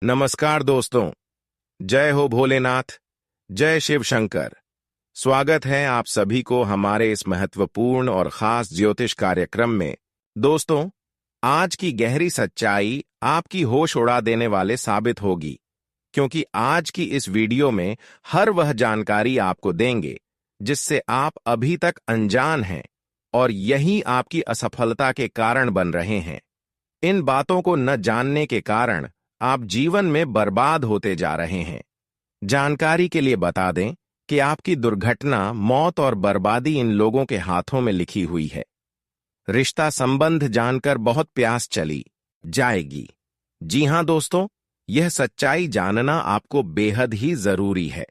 नमस्कार दोस्तों। जय हो भोलेनाथ, जय शिव शंकर। स्वागत है आप सभी को हमारे इस महत्वपूर्ण और खास ज्योतिष कार्यक्रम में। दोस्तों, आज की गहरी सच्चाई आपकी होश उड़ा देने वाले साबित होगी, क्योंकि आज की इस वीडियो में हर वह जानकारी आपको देंगे जिससे आप अभी तक अनजान हैं और यही आपकी असफलता के कारण बन रहे हैं। इन बातों को न जानने के कारण आप जीवन में बर्बाद होते जा रहे हैं। जानकारी के लिए बता दें कि आपकी दुर्घटना, मौत और बर्बादी इन लोगों के हाथों में लिखी हुई है। रिश्ता संबंध जानकर बहुत प्यास चली जाएगी। जी हां दोस्तों, यह सच्चाई जानना आपको बेहद ही जरूरी है,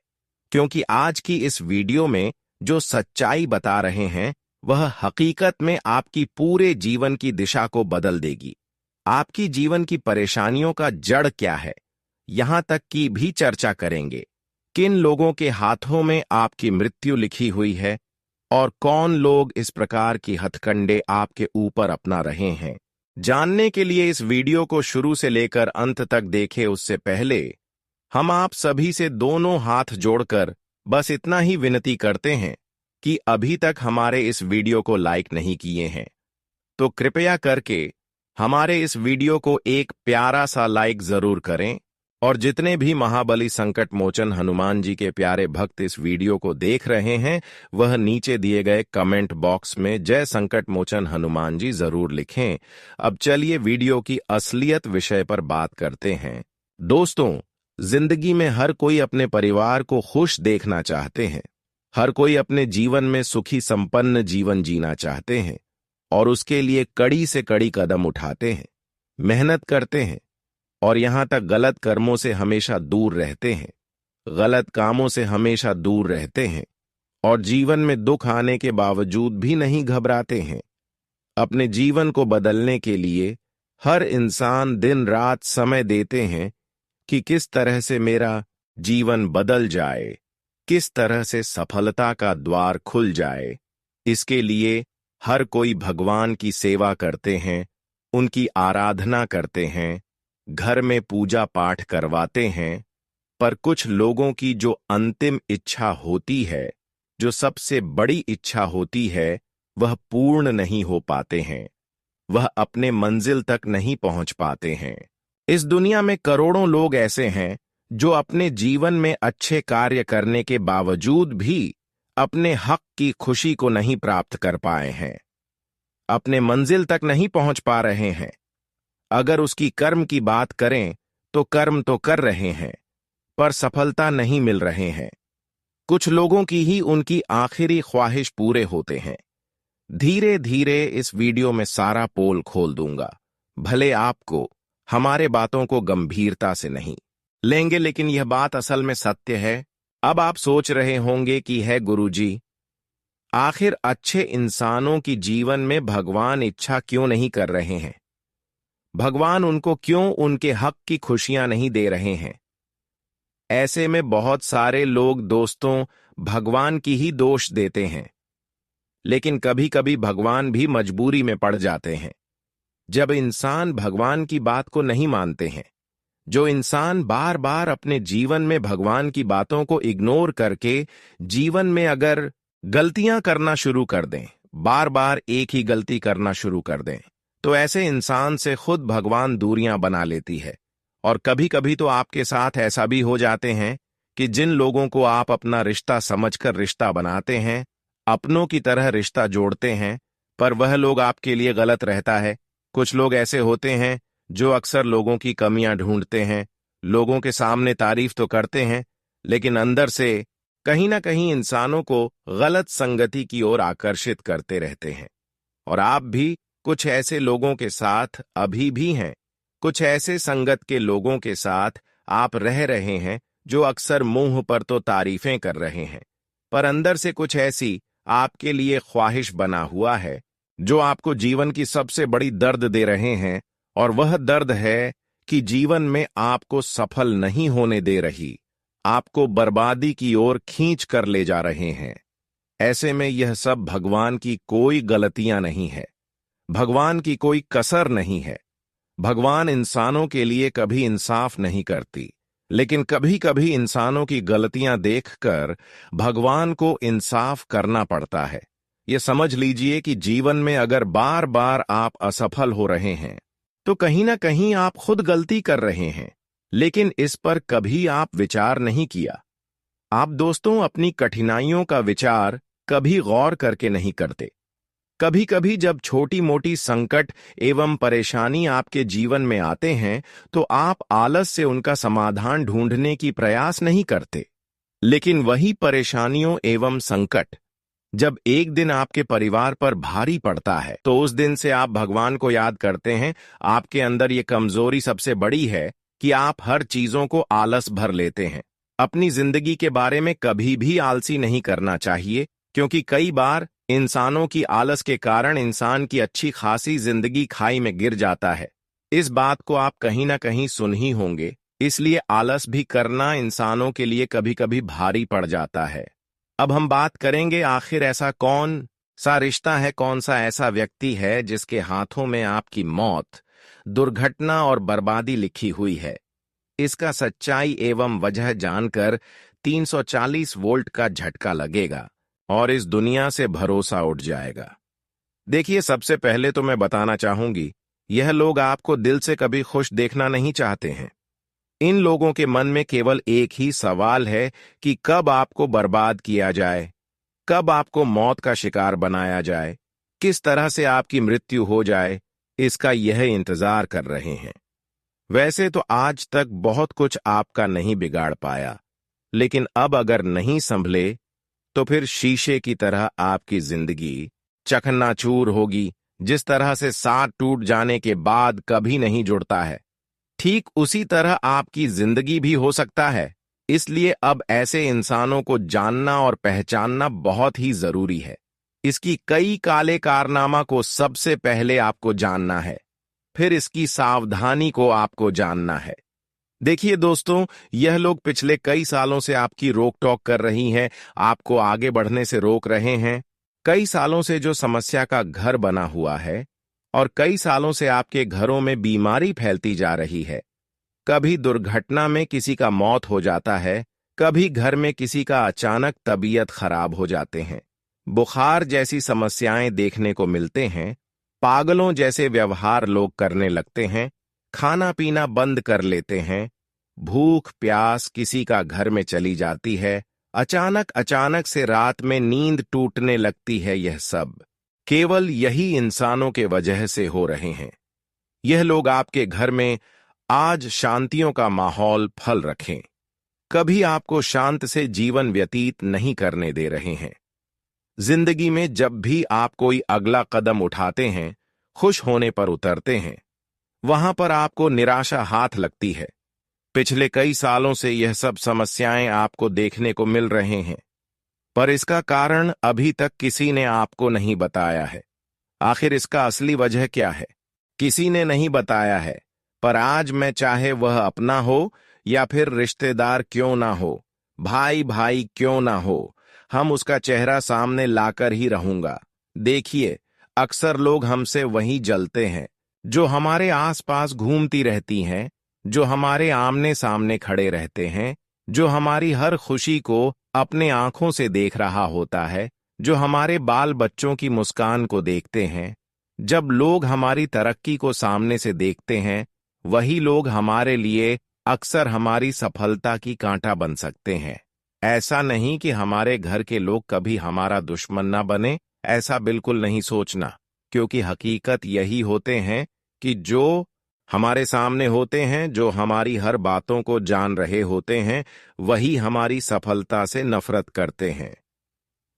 क्योंकि आज की इस वीडियो में जो सच्चाई बता रहे हैं वह हकीकत में आपकी पूरे जीवन की दिशा को बदल देगी। आपकी जीवन की परेशानियों का जड़ क्या है, यहां तक की भी चर्चा करेंगे। किन लोगों के हाथों में आपकी मृत्यु लिखी हुई है और कौन लोग इस प्रकार की हथकंडे आपके ऊपर अपना रहे हैं। जानने के लिए इस वीडियो को शुरू से लेकर अंत तक देखें। उससे पहले हम आप सभी से दोनों हाथ जोड़कर बस इतना ही विनती करते हैं कि अभी तक हमारे इस वीडियो को लाइक नहीं किए हैं तो कृपया करके हमारे इस वीडियो को एक प्यारा सा लाइक जरूर करें, और जितने भी महाबली संकट मोचन हनुमान जी के प्यारे भक्त इस वीडियो को देख रहे हैं वह नीचे दिए गए कमेंट बॉक्स में जय संकट मोचन हनुमान जी जरूर लिखें। अब चलिए वीडियो की असलियत विषय पर बात करते हैं। दोस्तों, जिंदगी में हर कोई अपने परिवार को खुश देखना चाहते हैं। हर कोई अपने जीवन में सुखी संपन्न जीवन जीना चाहते हैं और उसके लिए कड़ी से कड़ी कदम उठाते हैं, मेहनत करते हैं और यहां तक गलत कर्मों से हमेशा दूर रहते हैं, गलत कामों से हमेशा दूर रहते हैं और जीवन में दुख आने के बावजूद भी नहीं घबराते हैं। अपने जीवन को बदलने के लिए हर इंसान दिन रात समय देते हैं कि किस तरह से मेरा जीवन बदल जाए, किस तरह से सफलता का द्वार खुल जाए। इसके लिए हर कोई भगवान की सेवा करते हैं, उनकी आराधना करते हैं, घर में पूजा पाठ करवाते हैं। पर कुछ लोगों की जो अंतिम इच्छा होती है, जो सबसे बड़ी इच्छा होती है, वह पूर्ण नहीं हो पाते हैं। वह अपने मंजिल तक नहीं पहुंच पाते हैं। इस दुनिया में करोड़ों लोग ऐसे हैं जो अपने जीवन में अच्छे कार्य करने के बावजूद भी अपने हक की खुशी को नहीं प्राप्त कर पाए हैं, अपने मंजिल तक नहीं पहुंच पा रहे हैं। अगर उसकी कर्म की बात करें तो कर्म तो कर रहे हैं पर सफलता नहीं मिल रहे हैं। कुछ लोगों की ही उनकी आखिरी ख्वाहिश पूरे होते हैं। धीरे धीरे इस वीडियो में सारा पोल खोल दूंगा। भले आपको हमारे बातों को गंभीरता से नहीं लेंगे, लेकिन यह बात असल में सत्य है। अब आप सोच रहे होंगे कि है गुरुजी, आखिर अच्छे इंसानों की जीवन में भगवान इच्छा क्यों नहीं कर रहे हैं? भगवान उनको क्यों उनके हक की खुशियां नहीं दे रहे हैं? ऐसे में बहुत सारे लोग दोस्तों भगवान की ही दोष देते हैं, लेकिन कभी कभी भगवान भी मजबूरी में पड़ जाते हैं। जब इंसान भगवान की बात को नहीं मानते हैं, जो इंसान बार बार अपने जीवन में भगवान की बातों को इग्नोर करके जीवन में अगर गलतियां करना शुरू कर दें, बार बार एक ही गलती करना शुरू कर दें, तो ऐसे इंसान से खुद भगवान दूरियां बना लेती है। और कभी कभी तो आपके साथ ऐसा भी हो जाते हैं कि जिन लोगों को आप अपना रिश्ता समझकर रिश्ता बनाते हैं, अपनों की तरह रिश्ता जोड़ते हैं, पर वह लोग आपके लिए गलत रहता है। कुछ लोग ऐसे होते हैं जो अक्सर लोगों की कमियां ढूंढते हैं, लोगों के सामने तारीफ तो करते हैं, लेकिन अंदर से कहीं ना कहीं इंसानों को गलत संगति की ओर आकर्षित करते रहते हैं। और आप भी कुछ ऐसे लोगों के साथ अभी भी हैं, कुछ ऐसे संगत के लोगों के साथ आप रह रहे हैं जो अक्सर मुंह पर तो तारीफें कर रहे हैं, पर अंदर से कुछ ऐसी आपके लिए ख्वाहिश बना हुआ है जो आपको जीवन की सबसे बड़ी दर्द दे रहे हैं। और वह दर्द है कि जीवन में आपको सफल नहीं होने दे रही, आपको बर्बादी की ओर खींच कर ले जा रहे हैं। ऐसे में यह सब भगवान की कोई गलतियां नहीं है, भगवान की कोई कसर नहीं है। भगवान इंसानों के लिए कभी इंसाफ नहीं करती, लेकिन कभी कभी इंसानों की गलतियां देखकर भगवान को इंसाफ करना पड़ता है। ये समझ लीजिए कि जीवन में अगर बार बार आप असफल हो रहे हैं तो कहीं ना कहीं आप खुद गलती कर रहे हैं, लेकिन इस पर कभी आप विचार नहीं किया। आप दोस्तों अपनी कठिनाइयों का विचार कभी गौर करके नहीं करते। कभी कभी जब छोटी मोटी संकट एवं परेशानी आपके जीवन में आते हैं तो आप आलस से उनका समाधान ढूंढने की प्रयास नहीं करते। लेकिन वही परेशानियों एवं संकट जब एक दिन आपके परिवार पर भारी पड़ता है तो उस दिन से आप भगवान को याद करते हैं। आपके अंदर ये कमजोरी सबसे बड़ी है कि आप हर चीजों को आलस भर लेते हैं। अपनी जिंदगी के बारे में कभी भी आलसी नहीं करना चाहिए, क्योंकि कई बार इंसानों की आलस के कारण इंसान की अच्छी खासी जिंदगी खाई में गिर जाता है। इस बात को आप कहीं ना कहीं सुन ही होंगे, इसलिए आलस भी करना इंसानों के लिए कभी कभी भारी पड़ जाता है। अब हम बात करेंगे आखिर ऐसा कौन सा रिश्ता है, कौन सा ऐसा व्यक्ति है जिसके हाथों में आपकी मौत, दुर्घटना और बर्बादी लिखी हुई है। इसका सच्चाई एवं वजह जानकर 340 वोल्ट का झटका लगेगा और इस दुनिया से भरोसा उठ जाएगा। देखिए, सबसे पहले तो मैं बताना चाहूंगी, यह लोग आपको दिल से कभी खुश देखना नहीं चाहते हैं। इन लोगों के मन में केवल एक ही सवाल है कि कब आपको बर्बाद किया जाए, कब आपको मौत का शिकार बनाया जाए, किस तरह से आपकी मृत्यु हो जाए, इसका यह इंतजार कर रहे हैं। वैसे तो आज तक बहुत कुछ आपका नहीं बिगाड़ पाया, लेकिन अब अगर नहीं संभले तो फिर शीशे की तरह आपकी जिंदगी चकनाचूर होगी। जिस तरह से साथ टूट जाने के बाद कभी नहीं जुड़ता है, ठीक उसी तरह आपकी जिंदगी भी हो सकता है। इसलिए अब ऐसे इंसानों को जानना और पहचानना बहुत ही जरूरी है। इसकी कई काले कारनामा को सबसे पहले आपको जानना है, फिर इसकी सावधानी को आपको जानना है। देखिए दोस्तों, यह लोग पिछले कई सालों से आपकी रोक टोक कर रही हैं, आपको आगे बढ़ने से रोक रहे हैं। कई सालों से जो समस्या का घर बना हुआ है और कई सालों से आपके घरों में बीमारी फैलती जा रही है। कभी दुर्घटना में किसी का मौत हो जाता है, कभी घर में किसी का अचानक तबीयत खराब हो जाते हैं, बुखार जैसी समस्याएं देखने को मिलते हैं, पागलों जैसे व्यवहार लोग करने लगते हैं, खाना पीना बंद कर लेते हैं, भूख प्यास किसी का घर में चली जाती है, अचानक से रात में नींद टूटने लगती है। यह सब केवल यही इंसानों के वजह से हो रहे हैं। यह लोग आपके घर में आज शांतियों का माहौल फल रखें, कभी आपको शांत से जीवन व्यतीत नहीं करने दे रहे हैं। जिंदगी में जब भी आप कोई अगला कदम उठाते हैं, खुश होने पर उतरते हैं, वहां पर आपको निराशा हाथ लगती है। पिछले कई सालों से यह सब समस्याएं आपको देखने को मिल रहे हैं, पर इसका कारण अभी तक किसी ने आपको नहीं बताया है। आखिर इसका असली वजह क्या है, किसी ने नहीं बताया है। पर आज मैं, चाहे वह अपना हो या फिर रिश्तेदार क्यों ना हो, भाई भाई क्यों ना हो, हम उसका चेहरा सामने लाकर ही रहूंगा। देखिए, अक्सर लोग हमसे वही जलते हैं जो हमारे आसपास घूमती रहती हैं, जो हमारे आमने सामने खड़े रहते हैं, जो हमारी हर खुशी को अपने आंखों से देख रहा होता है, जो हमारे बाल बच्चों की मुस्कान को देखते हैं। जब लोग हमारी तरक्की को सामने से देखते हैं, वही लोग हमारे लिए अक्सर हमारी सफलता की कांटा बन सकते हैं। ऐसा नहीं कि हमारे घर के लोग कभी हमारा दुश्मन ना बने, ऐसा बिल्कुल नहीं सोचना, क्योंकि हकीकत यही होते हैं कि जो हमारे सामने होते हैं, जो हमारी हर बातों को जान रहे होते हैं, वही हमारी सफलता से नफरत करते हैं।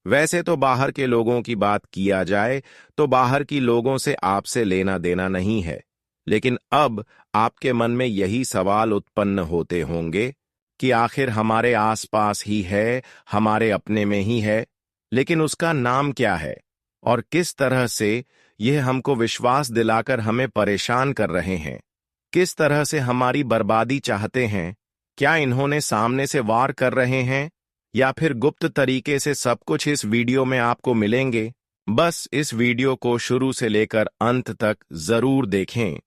वैसे तो बाहर के लोगों की बात किया जाए तो बाहर की लोगों से आपसे लेना देना नहीं है, लेकिन अब आपके मन में यही सवाल उत्पन्न होते होंगे कि आखिर हमारे आसपास ही है, हमारे अपने में ही है, लेकिन उसका नाम क्या है और किस तरह से यह हमको विश्वास दिलाकर हमें परेशान कर रहे हैं, किस तरह से हमारी बर्बादी चाहते हैं। क्या इन्होंने सामने से वार कर रहे हैं या फिर गुप्त तरीके से? सब कुछ इस वीडियो में आपको मिलेंगे। बस इस वीडियो को शुरू से लेकर अंत तक जरूर देखें।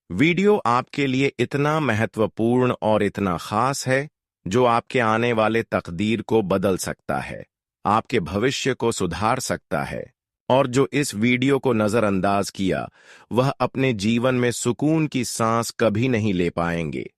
वीडियो आपके लिए इतना महत्वपूर्ण और इतना खास है जो आपके आने वाले तकदीर को बदल सकता है, आपके भविष्य को सुधार सकता है। और जो इस वीडियो को नजरअंदाज किया वह अपने जीवन में सुकून की सांस कभी नहीं ले पाएंगे,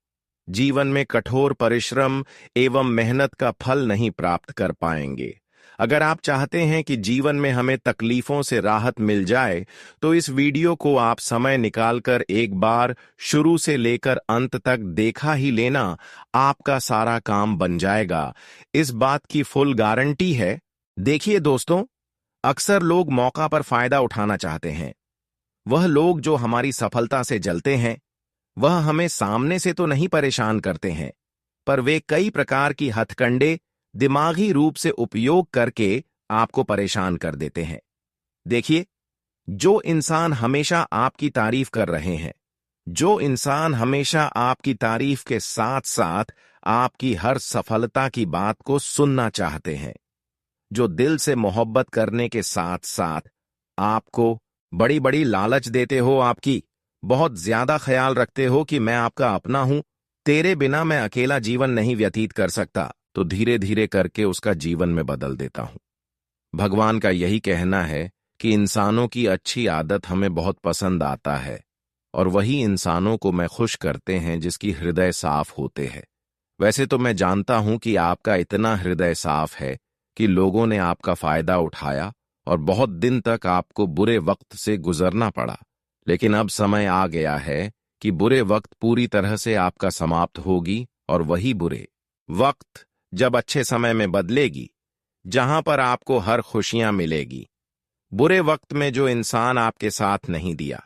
जीवन में कठोर परिश्रम एवं मेहनत का फल नहीं प्राप्त कर पाएंगे। अगर आप चाहते हैं कि जीवन में हमें तकलीफों से राहत मिल जाए तो इस वीडियो को आप समय निकालकर एक बार शुरू से लेकर अंत तक देखा ही लेना, आपका सारा काम बन जाएगा। इस बात की फुल गारंटी है। देखिए दोस्तों, अक्सर लोग मौका पर फायदा उठाना चाहते हैं। वह लोग जो हमारी सफलता से जलते हैं वह हमें सामने से तो नहीं परेशान करते हैं, पर वे कई प्रकार की हथकंडे दिमागी रूप से उपयोग करके आपको परेशान कर देते हैं। देखिए, जो इंसान हमेशा आपकी तारीफ कर रहे हैं, जो इंसान हमेशा आपकी तारीफ के साथ साथ आपकी हर सफलता की बात को सुनना चाहते हैं, जो दिल से मोहब्बत करने के साथ साथ आपको बड़ी बड़ी लालच देते हो, आपकी बहुत ज्यादा ख्याल रखते हो कि मैं आपका अपना हूं, तेरे बिना मैं अकेला जीवन नहीं व्यतीत कर सकता, तो धीरे धीरे करके उसका जीवन में बदल देता हूं। भगवान का यही कहना है कि इंसानों की अच्छी आदत हमें बहुत पसंद आता है और वही इंसानों को मैं खुश करते हैं जिसकी हृदय साफ होते हैं। वैसे तो मैं जानता हूं कि आपका इतना हृदय साफ है कि लोगों ने आपका फायदा उठाया और बहुत दिन तक आपको बुरे वक्त से गुजरना पड़ा, लेकिन अब समय आ गया है कि बुरे वक्त पूरी तरह से आपका समाप्त होगी और वही बुरे वक्त जब अच्छे समय में बदलेगी, जहां पर आपको हर खुशियां मिलेगी। बुरे वक्त में जो इंसान आपके साथ नहीं दिया,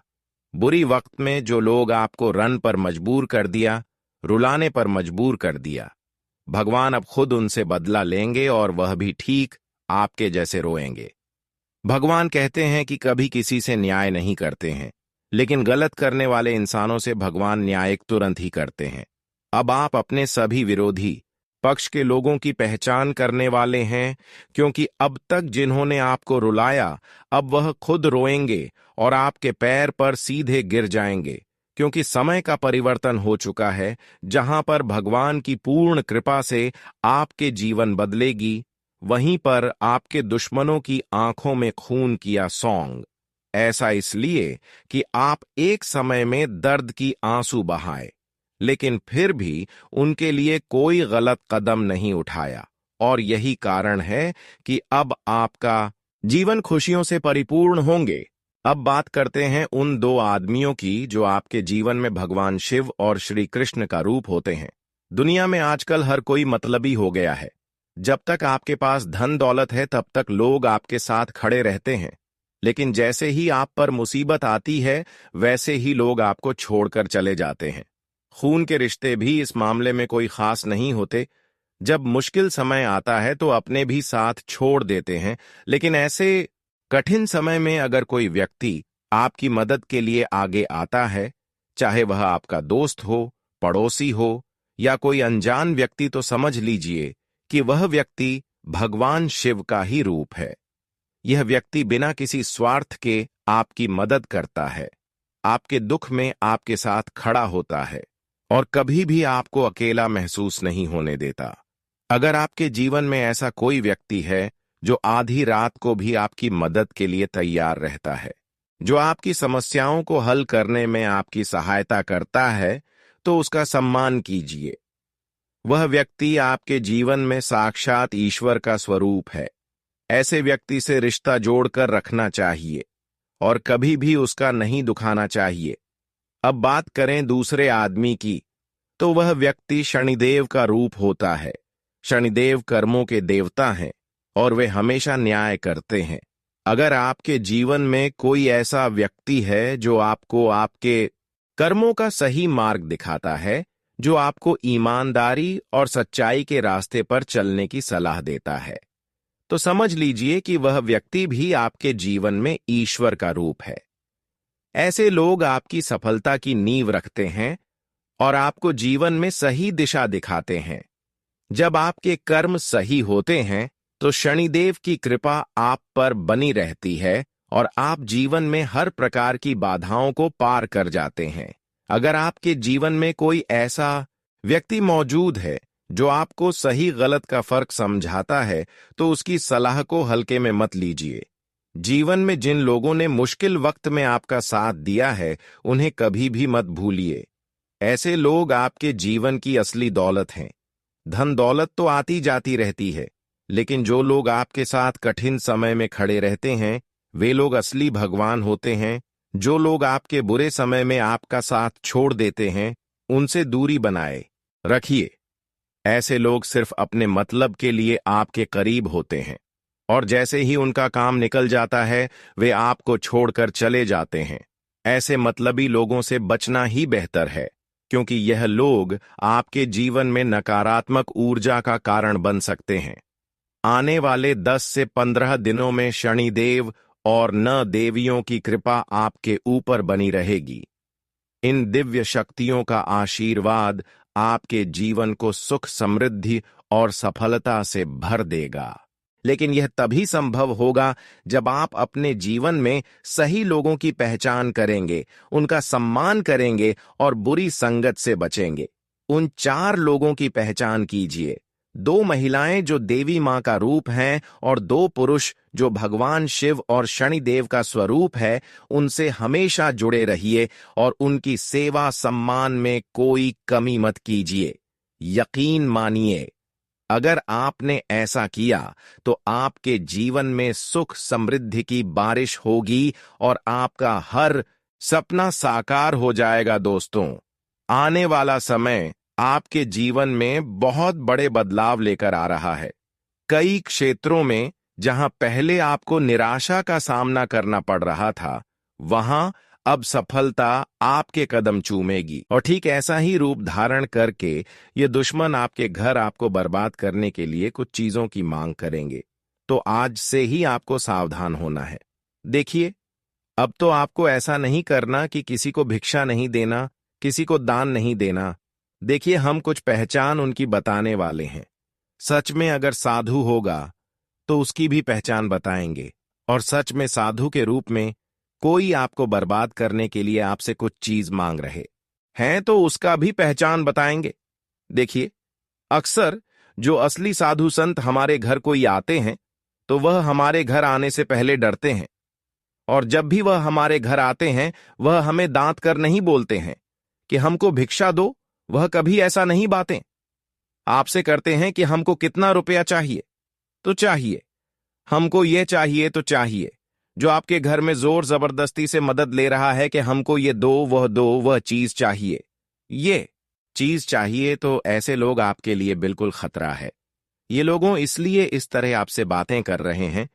बुरी वक्त में जो लोग आपको रन पर मजबूर कर दिया, रुलाने पर मजबूर कर दिया, भगवान अब खुद उनसे बदला लेंगे और वह भी ठीक आपके जैसे रोएंगे। भगवान कहते हैं कि कभी किसी से न्याय नहीं करते हैं, लेकिन गलत करने वाले इंसानों से भगवान न्याय तुरंत ही करते हैं। अब आप अपने सभी विरोधी पक्ष के लोगों की पहचान करने वाले हैं, क्योंकि अब तक जिन्होंने आपको रुलाया अब वह खुद रोएंगे और आपके पैर पर सीधे गिर जाएंगे, क्योंकि समय का परिवर्तन हो चुका है जहां पर भगवान की पूर्ण कृपा से आपके जीवन बदलेगी, वहीं पर आपके दुश्मनों की आंखों में खून किया सौंग। ऐसा इसलिए कि आप एक समय में दर्द की आंसू बहाए, लेकिन फिर भी उनके लिए कोई गलत कदम नहीं उठाया, और यही कारण है कि अब आपका जीवन खुशियों से परिपूर्ण होंगे। अब बात करते हैं उन दो आदमियों की जो आपके जीवन में भगवान शिव और श्री कृष्ण का रूप होते हैं। दुनिया में आजकल हर कोई मतलबी हो गया है। जब तक आपके पास धन दौलत है तब तक लोग आपके साथ खड़े रहते हैं, लेकिन जैसे ही आप पर मुसीबत आती है वैसे ही लोग आपको छोड़कर चले जाते हैं। खून के रिश्ते भी इस मामले में कोई खास नहीं होते। जब मुश्किल समय आता है तो अपने भी साथ छोड़ देते हैं, लेकिन ऐसे कठिन समय में अगर कोई व्यक्ति आपकी मदद के लिए आगे आता है, चाहे वह आपका दोस्त हो, पड़ोसी हो या कोई अनजान व्यक्ति, तो समझ लीजिए कि वह व्यक्ति भगवान शिव का ही रूप है। यह व्यक्ति बिना किसी स्वार्थ के आपकी मदद करता है, आपके दुख में आपके साथ खड़ा होता है और कभी भी आपको अकेला महसूस नहीं होने देता। अगर आपके जीवन में ऐसा कोई व्यक्ति है जो आधी रात को भी आपकी मदद के लिए तैयार रहता है, जो आपकी समस्याओं को हल करने में आपकी सहायता करता है, तो उसका सम्मान कीजिए। वह व्यक्ति आपके जीवन में साक्षात ईश्वर का स्वरूप है। ऐसे व्यक्ति से रिश्ता जोड़कर रखना चाहिए और कभी भी उसका नहीं दुखाना चाहिए। अब बात करें दूसरे आदमी की, तो वह व्यक्ति शनिदेव का रूप होता है। शनिदेव कर्मों के देवता हैं और वे हमेशा न्याय करते हैं। अगर आपके जीवन में कोई ऐसा व्यक्ति है जो आपको आपके कर्मों का सही मार्ग दिखाता है, जो आपको ईमानदारी और सच्चाई के रास्ते पर चलने की सलाह देता है, तो समझ लीजिए कि वह व्यक्ति भी आपके जीवन में ईश्वर का रूप है। ऐसे लोग आपकी सफलता की नींव रखते हैं और आपको जीवन में सही दिशा दिखाते हैं। जब आपके कर्म सही होते हैं तो शनिदेव की कृपा आप पर बनी रहती है और आप जीवन में हर प्रकार की बाधाओं को पार कर जाते हैं। अगर आपके जीवन में कोई ऐसा व्यक्ति मौजूद है जो आपको सही गलत का फर्क समझाता है, तो उसकी सलाह को हल्के में मत लीजिए। जीवन में जिन लोगों ने मुश्किल वक्त में आपका साथ दिया है, उन्हें कभी भी मत भूलिए। ऐसे लोग आपके जीवन की असली दौलत हैं। धन दौलत तो आती जाती रहती है, लेकिन जो लोग आपके साथ कठिन समय में खड़े रहते हैं, वे लोग असली भगवान होते हैं। जो लोग आपके बुरे समय में आपका साथ छोड़ देते हैं, उनसे दूरी बनाए रखिए। ऐसे लोग सिर्फ अपने मतलब के लिए आपके करीब होते हैं, और जैसे ही उनका काम निकल जाता है, वे आपको छोड़कर चले जाते हैं। ऐसे मतलबी लोगों से बचना ही बेहतर है, क्योंकि यह लोग आपके जीवन में नकारात्मक ऊर्जा का कारण बन सकते हैं। आने वाले 10 से 15 दिनों में शनिदेव और न देवियों की कृपा आपके ऊपर बनी रहेगी। इन दिव्य शक्तियों का आशीर्वाद आपके जीवन को सुख, समृद्धि और सफलता से भर देगा। लेकिन यह तभी संभव होगा जब आप अपने जीवन में सही लोगों की पहचान करेंगे, उनका सम्मान करेंगे और बुरी संगत से बचेंगे। उन 4 लोगों की पहचान कीजिए। 2 महिलाएं जो देवी मां का रूप हैं और 2 पुरुष जो भगवान शिव और शनिदेव का स्वरूप है। उनसे हमेशा जुड़े रहिए और उनकी सेवा सम्मान में कोई कमी मत कीजिए। यकीन मानिए, अगर आपने ऐसा किया तो आपके जीवन में सुख समृद्धि की बारिश होगी और आपका हर सपना साकार हो जाएगा। दोस्तों, आने वाला समय आपके जीवन में बहुत बड़े बदलाव लेकर आ रहा है। कई क्षेत्रों में जहां पहले आपको निराशा का सामना करना पड़ रहा था, वहां अब सफलता आपके कदम चूमेगी। और ठीक ऐसा ही रूप धारण करके ये दुश्मन आपके घर आपको बर्बाद करने के लिए कुछ चीजों की मांग करेंगे। तो आज से ही आपको सावधान होना है। देखिए, अब तो आपको ऐसा नहीं करना कि किसी को भिक्षा नहीं देना, किसी को दान नहीं देना। देखिए, हम कुछ पहचान उनकी बताने वाले हैं। सच में अगर साधु होगा तो उसकी भी पहचान बताएंगे, और सच में साधु के रूप में कोई आपको बर्बाद करने के लिए आपसे कुछ चीज मांग रहे हैं तो उसका भी पहचान बताएंगे। देखिए, अक्सर जो असली साधु संत हमारे घर कोई आते हैं तो वह हमारे घर आने से पहले डरते हैं, और जब भी वह हमारे घर आते हैं वह हमें दांत कर नहीं बोलते हैं कि हमको भिक्षा दो। वह कभी ऐसा नहीं बातें आपसे करते हैं कि हमको कितना रुपया चाहिए तो चाहिए, हमको ये चाहिए तो चाहिए। जो आपके घर में जोर जबरदस्ती से मदद ले रहा है कि हमको ये दो, वह चीज चाहिए, ये चीज चाहिए, तो ऐसे लोग आपके लिए बिल्कुल खतरा है। ये लोगों इसलिए इस तरह आपसे बातें कर रहे हैं।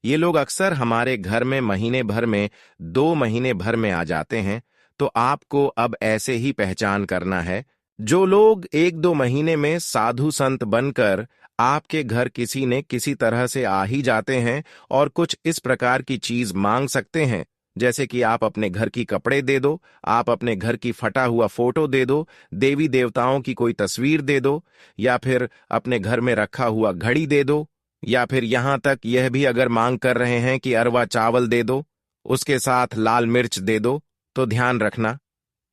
ये लोग अक्सर हमारे घर में महीने भर में 2 महीने भर में आ जाते हैं। तो आपको अब ऐसे ही पहचान करना है। जो लोग 1-2 महीने में साधु संत बनकर आपके घर किसी ने किसी तरह से आ ही जाते हैं और कुछ इस प्रकार की चीज मांग सकते हैं, जैसे कि आप अपने घर की कपड़े दे दो, आप अपने घर की फटा हुआ फोटो दे दो, देवी देवताओं की कोई तस्वीर दे दो, या फिर अपने घर में रखा हुआ घड़ी दे दो, या फिर यहां तक यह भी अगर मांग कर रहे हैं कि अरवा चावल दे दो, उसके साथ लाल मिर्च दे दो। तो ध्यान रखना,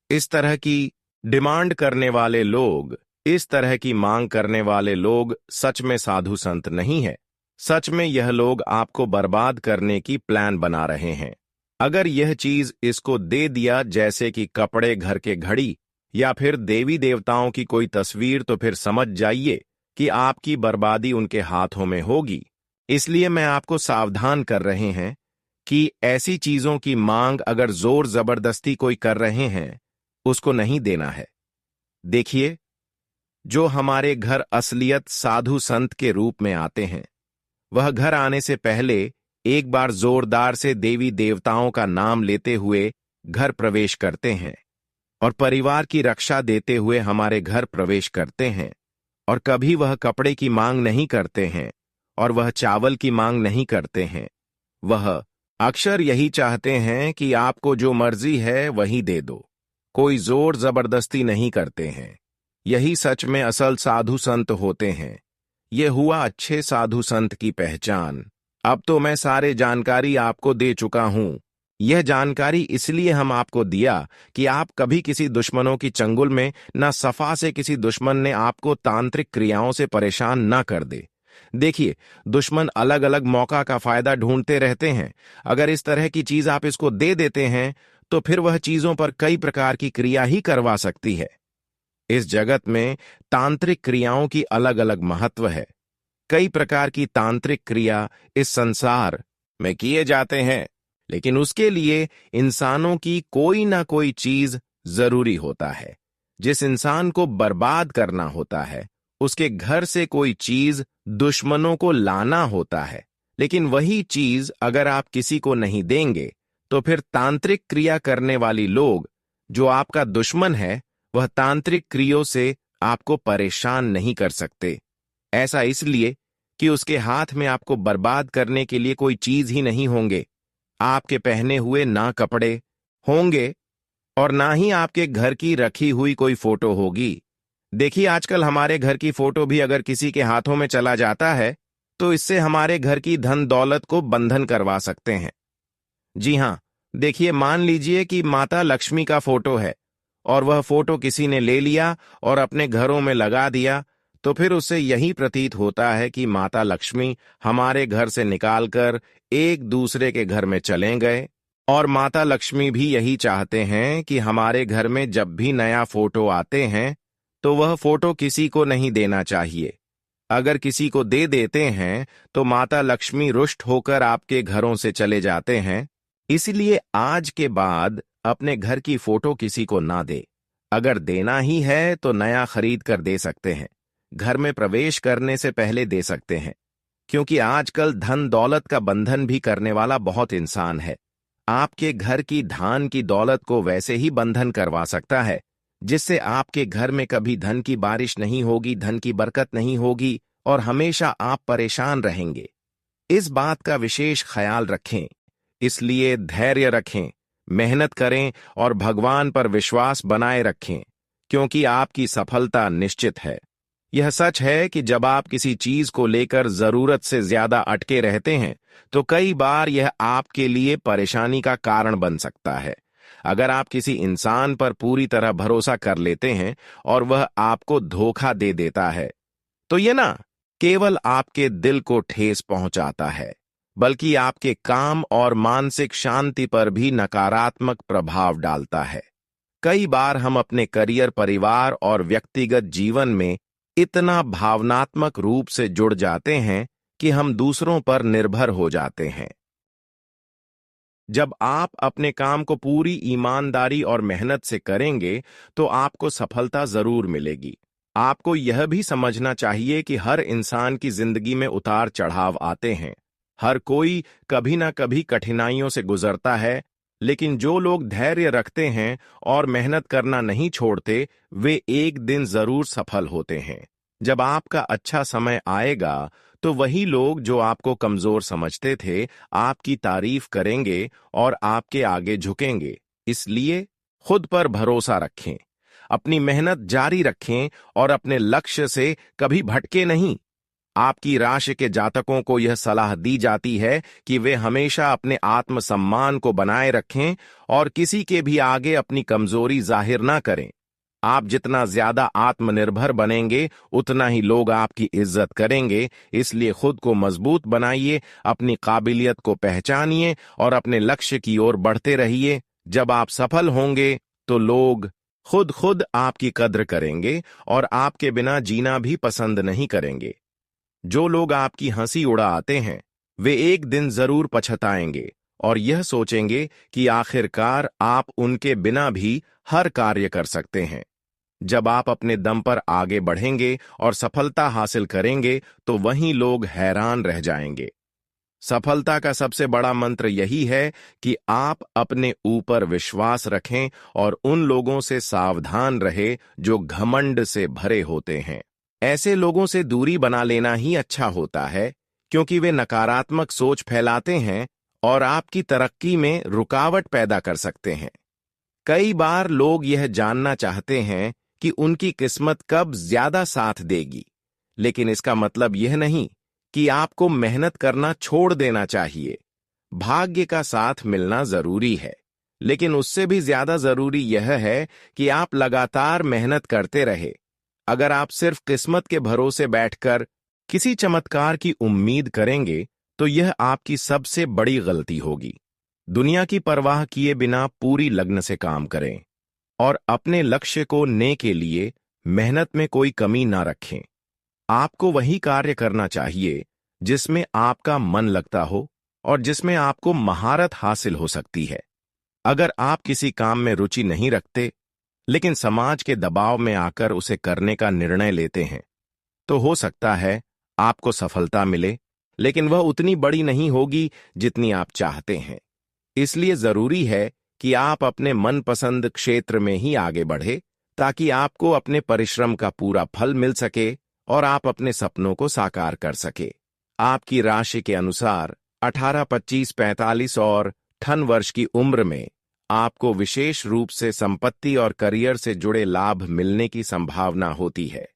इस तरह की डिमांड करने वाले लोग, इस तरह की मांग करने वाले लोग सच में साधु संत नहीं है। सच में यह लोग आपको बर्बाद करने की प्लान बना रहे हैं। अगर यह चीज इसको दे दिया, जैसे कि कपड़े, घर के घड़ी या फिर देवी देवताओं की कोई तस्वीर, तो फिर समझ जाइए कि आपकी बर्बादी उनके हाथों में होगी। इसलिए मैं आपको सावधान कर रहे हैं कि ऐसी चीजों की मांग अगर जोर जबरदस्ती कोई कर रहे हैं, उसको नहीं देना है। देखिए, जो हमारे घर असलियत साधु संत के रूप में आते हैं, वह घर आने से पहले एक बार जोरदार से देवी देवताओं का नाम लेते हुए घर प्रवेश करते हैं और परिवार की रक्षा देते हुए हमारे घर प्रवेश करते हैं। और कभी वह कपड़े की मांग नहीं करते हैं और वह चावल की मांग नहीं करते हैं। वह अक्सर यही चाहते हैं कि आपको जो मर्जी है वही दे दो, कोई जोर जबरदस्ती नहीं करते हैं। यही सच में असल साधु संत होते हैं। यह हुआ अच्छे साधु संत की पहचान। अब तो मैं सारे जानकारी आपको दे चुका हूं। यह जानकारी इसलिए हम आपको दिया कि आप कभी किसी दुश्मनों की चंगुल में न सफा से किसी दुश्मन ने आपको तांत्रिक क्रियाओं से परेशान न कर दे। देखिए, दुश्मन अलग अलग मौका का फायदा ढूंढते रहते हैं। अगर इस तरह की चीज आप इसको दे देते हैं तो फिर वह चीजों पर कई प्रकार की क्रिया ही करवा सकती है। इस जगत में तांत्रिक क्रियाओं की अलग अलग महत्व है। कई प्रकार की तांत्रिक क्रिया इस संसार में किए जाते हैं, लेकिन उसके लिए इंसानों की कोई ना कोई चीज जरूरी होता है। जिस इंसान को बर्बाद करना होता है, उसके घर से कोई चीज दुश्मनों को लाना होता है। लेकिन वही चीज अगर आप किसी को नहीं देंगे तो फिर तांत्रिक क्रिया करने वाली लोग, जो आपका दुश्मन है, वह तांत्रिक क्रियों से आपको परेशान नहीं कर सकते। ऐसा इसलिए कि उसके हाथ में आपको बर्बाद करने के लिए कोई चीज ही नहीं होंगे। आपके पहने हुए ना कपड़े होंगे और ना ही आपके घर की रखी हुई कोई फोटो होगी। देखिए, आजकल हमारे घर की फोटो भी अगर किसी के हाथों में चला जाता है तो इससे हमारे घर की धन दौलत को बंधन करवा सकते हैं। जी हां, देखिए, मान लीजिए कि माता लक्ष्मी का फोटो है और वह फोटो किसी ने ले लिया और अपने घरों में लगा दिया, तो फिर उससे यही प्रतीत होता है कि माता लक्ष्मी हमारे घर से निकालकर एक दूसरे के घर में चले गए। और माता लक्ष्मी भी यही चाहते हैं कि हमारे घर में जब भी नया फोटो आते हैं तो वह फोटो किसी को नहीं देना चाहिए। अगर किसी को दे देते हैं तो माता लक्ष्मी रुष्ट होकर आपके घरों से चले जाते हैं। इसलिए आज के बाद अपने घर की फोटो किसी को ना दे। अगर देना ही है तो नया खरीद कर दे सकते हैं, घर में प्रवेश करने से पहले दे सकते हैं, क्योंकि आजकल धन दौलत का बंधन भी करने वाला बहुत इंसान है। आपके घर की धान की दौलत को वैसे ही बंधन करवा सकता है जिससे आपके घर में कभी धन की बारिश नहीं होगी, धन की बरकत नहीं होगी और हमेशा आप परेशान रहेंगे। इस बात का विशेष ख्याल रखें। इसलिए धैर्य रखें, मेहनत करें और भगवान पर विश्वास बनाए रखें, क्योंकि आपकी सफलता निश्चित है। यह सच है कि जब आप किसी चीज को लेकर जरूरत से ज्यादा अटके रहते हैं तो कई बार यह आपके लिए परेशानी का कारण बन सकता है। अगर आप किसी इंसान पर पूरी तरह भरोसा कर लेते हैं और वह आपको धोखा दे देता है तो यह ना केवल आपके दिल को ठेस पहुंचाता है, बल्कि आपके काम और मानसिक शांति पर भी नकारात्मक प्रभाव डालता है। कई बार हम अपने करियर, परिवार और व्यक्तिगत जीवन में इतना भावनात्मक रूप से जुड़ जाते हैं कि हम दूसरों पर निर्भर हो जाते हैं। जब आप अपने काम को पूरी ईमानदारी और मेहनत से करेंगे तो आपको सफलता जरूर मिलेगी। आपको यह भी समझना चाहिए कि हर इंसान की जिंदगी में उतार चढ़ाव आते हैं। हर कोई कभी ना कभी कठिनाइयों से गुजरता है, लेकिन जो लोग धैर्य रखते हैं और मेहनत करना नहीं छोड़ते, वे एक दिन जरूर सफल होते हैं। जब आपका अच्छा समय आएगा तो वही लोग जो आपको कमजोर समझते थे, आपकी तारीफ करेंगे और आपके आगे झुकेंगे। इसलिए खुद पर भरोसा रखें, अपनी मेहनत जारी रखें और अपने लक्ष्य से कभी भटके नहीं। आपकी राशि के जातकों को यह सलाह दी जाती है कि वे हमेशा अपने आत्मसम्मान को बनाए रखें और किसी के भी आगे अपनी कमजोरी जाहिर ना करें। आप जितना ज्यादा आत्मनिर्भर बनेंगे उतना ही लोग आपकी इज्जत करेंगे। इसलिए खुद को मजबूत बनाइए, अपनी काबिलियत को पहचानिए और अपने लक्ष्य की ओर बढ़ते रहिए। जब आप सफल होंगे तो लोग खुद आपकी कद्र करेंगे और आपके बिना जीना भी पसंद नहीं करेंगे। जो लोग आपकी हंसी उड़ाते हैं वे एक दिन जरूर पछताएंगे और यह सोचेंगे कि आखिरकार आप उनके बिना भी हर कार्य कर सकते हैं। जब आप अपने दम पर आगे बढ़ेंगे और सफलता हासिल करेंगे तो वहीं लोग हैरान रह जाएंगे। सफलता का सबसे बड़ा मंत्र यही है कि आप अपने ऊपर विश्वास रखें और उन लोगों से सावधान रहे जो घमंड से भरे होते हैं। ऐसे लोगों से दूरी बना लेना ही अच्छा होता है, क्योंकि वे नकारात्मक सोच फैलाते हैं और आपकी तरक्की में रुकावट पैदा कर सकते हैं। कई बार लोग यह जानना चाहते हैं कि उनकी किस्मत कब ज्यादा साथ देगी, लेकिन इसका मतलब यह नहीं कि आपको मेहनत करना छोड़ देना चाहिए। भाग्य का साथ मिलना जरूरी है, लेकिन उससे भी ज्यादा जरूरी यह है कि आप लगातार मेहनत करते रहे। अगर आप सिर्फ किस्मत के भरोसे बैठकर किसी चमत्कार की उम्मीद करेंगे तो यह आपकी सबसे बड़ी गलती होगी। दुनिया की परवाह किए बिना पूरी लगन से काम करें और अपने लक्ष्य को ने के लिए मेहनत में कोई कमी ना रखें। आपको वही कार्य करना चाहिए जिसमें आपका मन लगता हो और जिसमें आपको महारत हासिल हो सकती है। अगर आप किसी काम में रुचि नहीं रखते, लेकिन समाज के दबाव में आकर उसे करने का निर्णय लेते हैं, तो हो सकता है आपको सफलता मिले, लेकिन वह उतनी बड़ी नहीं होगी जितनी आप चाहते हैं। इसलिए जरूरी है कि आप अपने मनपसंद क्षेत्र में ही आगे बढ़े, ताकि आपको अपने परिश्रम का पूरा फल मिल सके और आप अपने सपनों को साकार कर सके। आपकी राशि के अनुसार 18, 25, 45 और 58 वर्ष की उम्र में आपको विशेष रूप से संपत्ति और करियर से जुड़े लाभ मिलने की संभावना होती है।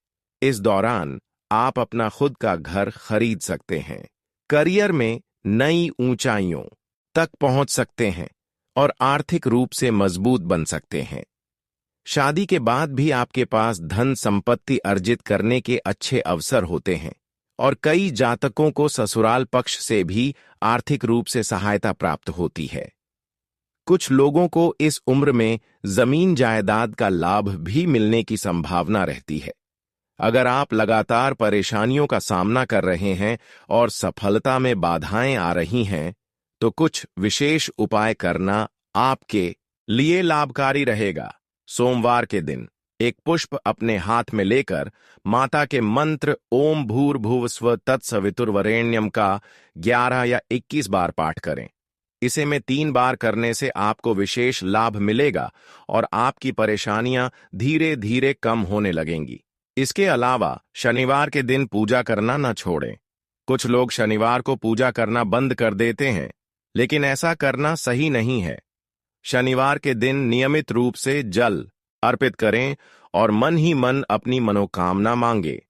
इस दौरान आप अपना खुद का घर खरीद सकते हैं, करियर में नई ऊंचाइयों तक पहुंच सकते हैं और आर्थिक रूप से मजबूत बन सकते हैं। शादी के बाद भी आपके पास धन संपत्ति अर्जित करने के अच्छे अवसर होते हैं और कई जातकों को ससुराल पक्ष से भी आर्थिक रूप से सहायता प्राप्त होती है। कुछ लोगों को इस उम्र में जमीन जायदाद का लाभ भी मिलने की संभावना रहती है। अगर आप लगातार परेशानियों का सामना कर रहे हैं और सफलता में बाधाएं आ रही हैं, तो कुछ विशेष उपाय करना आपके लिए लाभकारी रहेगा। सोमवार के दिन एक पुष्प अपने हाथ में लेकर माता के मंत्र ओम भूर्भुवस्व तत्सवितुर्वरेण्यम का 11 या 21 बार पाठ करें। इसे में 3 बार करने से आपको विशेष लाभ मिलेगा और आपकी परेशानियां धीरे धीरे कम होने लगेंगी। इसके अलावा शनिवार के दिन पूजा करना न छोड़ें। कुछ लोग शनिवार को पूजा करना बंद कर देते हैं, लेकिन ऐसा करना सही नहीं है। शनिवार के दिन नियमित रूप से जल अर्पित करें और मन ही मन अपनी मनोकामना मांगे।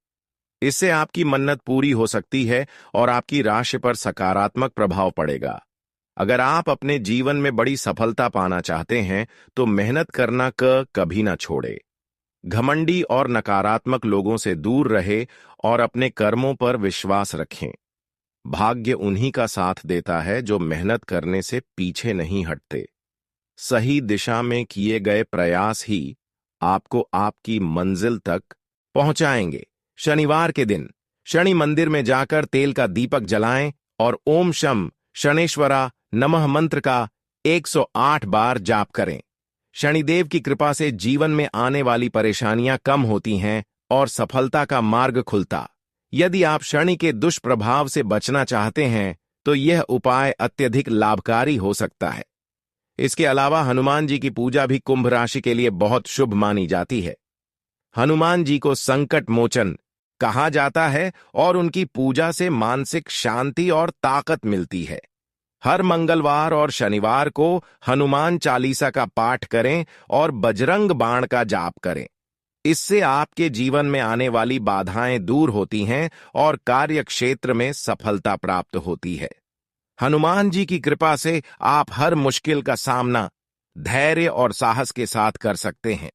इससे आपकी मन्नत पूरी हो सकती है और आपकी राशि पर सकारात्मक प्रभाव पड़ेगा। अगर आप अपने जीवन में बड़ी सफलता पाना चाहते हैं तो मेहनत करना कभी ना छोड़े। घमंडी और नकारात्मक लोगों से दूर रहे और अपने कर्मों पर विश्वास रखें। भाग्य उन्हीं का साथ देता है जो मेहनत करने से पीछे नहीं हटते। सही दिशा में किए गए प्रयास ही आपको आपकी मंजिल तक पहुंचाएंगे। शनिवार के दिन शनि मंदिर में जाकर तेल का दीपक जलाएं और ओम शम शनेश्वरा नमः मंत्र का 108 बार जाप करें। शनिदेव की कृपा से जीवन में आने वाली परेशानियां कम होती हैं और सफलता का मार्ग खुलता। यदि आप शनि के दुष्प्रभाव से बचना चाहते हैं तो यह उपाय अत्यधिक लाभकारी हो सकता है। इसके अलावा हनुमान जी की पूजा भी कुंभ राशि के लिए बहुत शुभ मानी जाती है। हनुमान जी को संकट मोचन कहा जाता है और उनकी पूजा से मानसिक शांति और ताकत मिलती है। हर मंगलवार और शनिवार को हनुमान चालीसा का पाठ करें और बजरंग बाण का जाप करें। इससे आपके जीवन में आने वाली बाधाएं दूर होती हैं और कार्य क्षेत्र में सफलता प्राप्त होती है। हनुमान जी की कृपा से आप हर मुश्किल का सामना धैर्य और साहस के साथ कर सकते हैं।